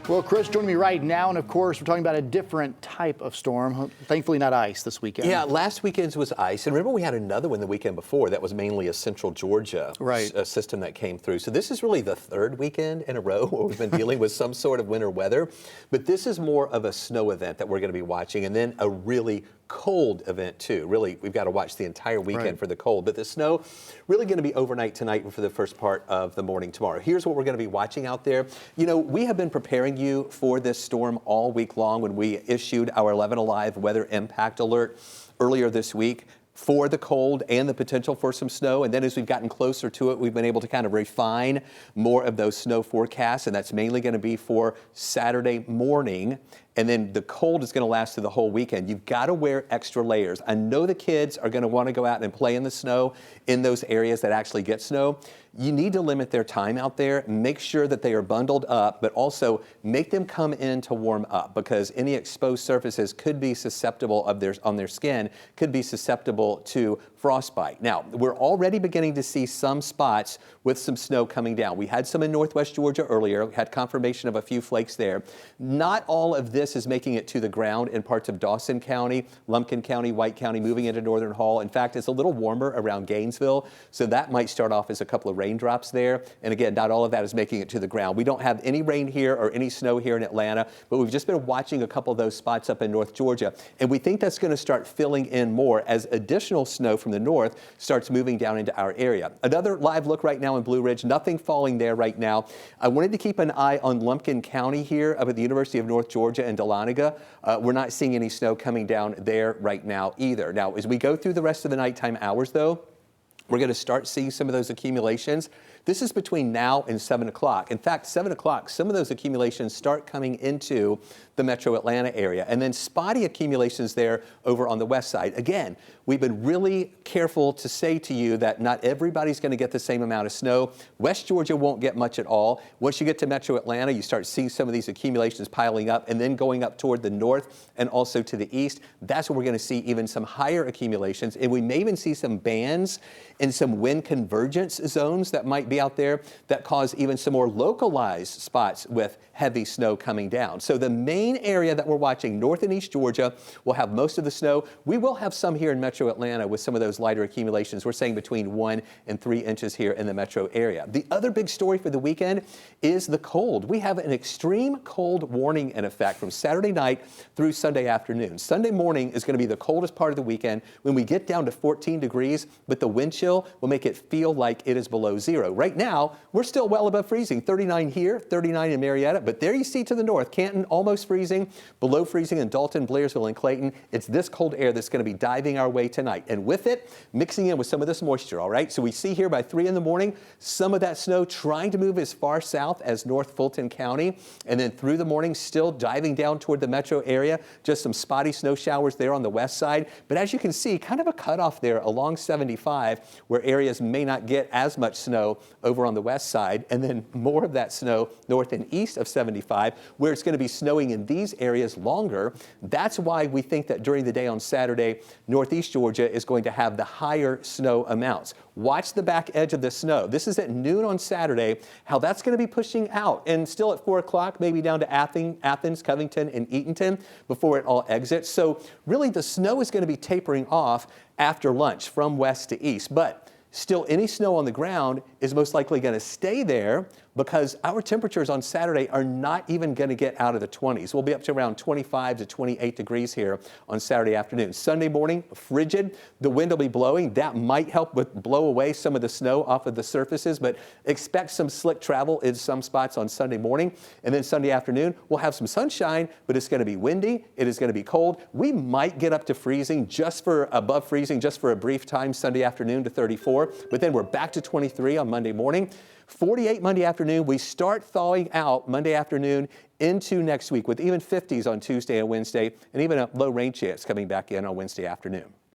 Well, Chris, joining me right now, and of course, we're talking about a different type of storm. Thankfully, not ice this weekend. Yeah, last weekend's was ice, and remember we had another one the weekend before that was mainly a central Georgia system that came through. So this is really the third weekend in a row where we've been dealing with some sort of winter weather, but this is more of a snow event that we're going to be watching, and then a really cold event too. Really, we've got to watch the entire weekend for the cold, but the snow really going to be overnight tonight and for the first part of the morning tomorrow. Here's what we're going to be watching out there. You know, we have been preparing you for this storm all week long when we issued our 11 Alive weather impact alert earlier this week for the cold and the potential for some snow. And then as we've gotten closer to it, we've been able to kind of refine more of those snow forecasts, and that's mainly going to be for Saturday morning. And then the cold is going to last through the whole weekend. You've got to wear extra layers. I know the kids are going to want to go out and play in the snow in those areas that actually get snow. You need to limit their time out there. Make sure that they are bundled up, but also make them come in to warm up, because any exposed surfaces could be susceptible on their skin, could be susceptible to frostbite. Now, we're already beginning to see some spots with some snow coming down. We had some in northwest Georgia earlier, had confirmation of a few flakes there. Not all of this is making it to the ground in parts of Dawson County, Lumpkin County, White County, moving into Northern Hall. In fact, it's a little warmer around Gainesville, so that might start off as a couple of raindrops there. And again, not all of that is making it to the ground. We don't have any rain here or any snow here in Atlanta, but we've just been watching a couple of those spots up in North Georgia. And we think that's going to start filling in more as additional snow from the north starts moving down into our area. Another live look right now in Blue Ridge, nothing falling there right now. I wanted to keep an eye on Lumpkin County here up at the University of North Georgia and Dahlonega. We're not seeing any snow coming down there right now either. Now, as we go through the rest of the nighttime hours, though, we're going to start seeing some of those accumulations. This is between now and 7 o'clock. In fact, 7 o'clock, some of those accumulations start coming into the metro Atlanta area, and then spotty accumulations there over on the west side. Again, we've been really careful to say to you that not everybody's going to get the same amount of snow. West Georgia won't get much at all. Once you get to metro Atlanta, you start seeing some of these accumulations piling up and then going up toward the north and also to the east. That's where we're going to see even some higher accumulations, and we may even see some bands and some wind convergence zones that might be out there that cause even some more localized spots with heavy snow coming down. So the main area that we're watching, north and east Georgia, will have most of the snow. We will have some here in metro Atlanta with some of those lighter accumulations. We're saying between 1 and 3 inches here in the metro area. The other big story for the weekend is the cold. We have an extreme cold warning in effect from Saturday night through Sunday afternoon. Sunday morning is going to be the coldest part of the weekend when we get down to 14 degrees, but the wind chill will make it feel like it is below zero. Right now, we're still well above freezing, 39 here, 39 in Marietta, but there you see to the north, Canton almost freezing, below freezing in Dalton, Blairsville, and Clayton. It's this cold air that's going to be diving our way tonight, and with it, mixing in with some of this moisture, all right? So we see here by 3 in the morning, some of that snow trying to move as far south as North Fulton County, and then through the morning, still diving down toward the metro area, just some spotty snow showers there on the west side. But as you can see, kind of a cutoff there along 75, where areas may not get as much snow over on the west side, and then more of that snow north and east of 75, where it's going to be snowing in these areas longer. That's why we think that during the day on Saturday, northeast Georgia is going to have the higher snow amounts. Watch the back edge of the snow. This is at noon on Saturday, how that's going to be pushing out, and still at 4 o'clock, maybe down to Athens, Covington, and Eatonton before it all exits. So really the snow is going to be tapering off after lunch from west to east, but still any snow on the ground is most likely going to stay there because our temperatures on Saturday are not even going to get out of the 20s. We'll be up to around 25 to 28 degrees here on Saturday afternoon. Sunday morning, frigid. The wind will be blowing. That might help blow away some of the snow off of the surfaces, but expect some slick travel in some spots on Sunday morning. And then Sunday afternoon, we'll have some sunshine, but it's going to be windy. It is going to be cold. We might get up to freezing, above freezing, just for a brief time Sunday afternoon to 34, but then we're back to 23 on Monday morning. 48 Monday afternoon. We start thawing out Monday afternoon into next week with even 50s on Tuesday and Wednesday, and even a low rain chance coming back in on Wednesday afternoon.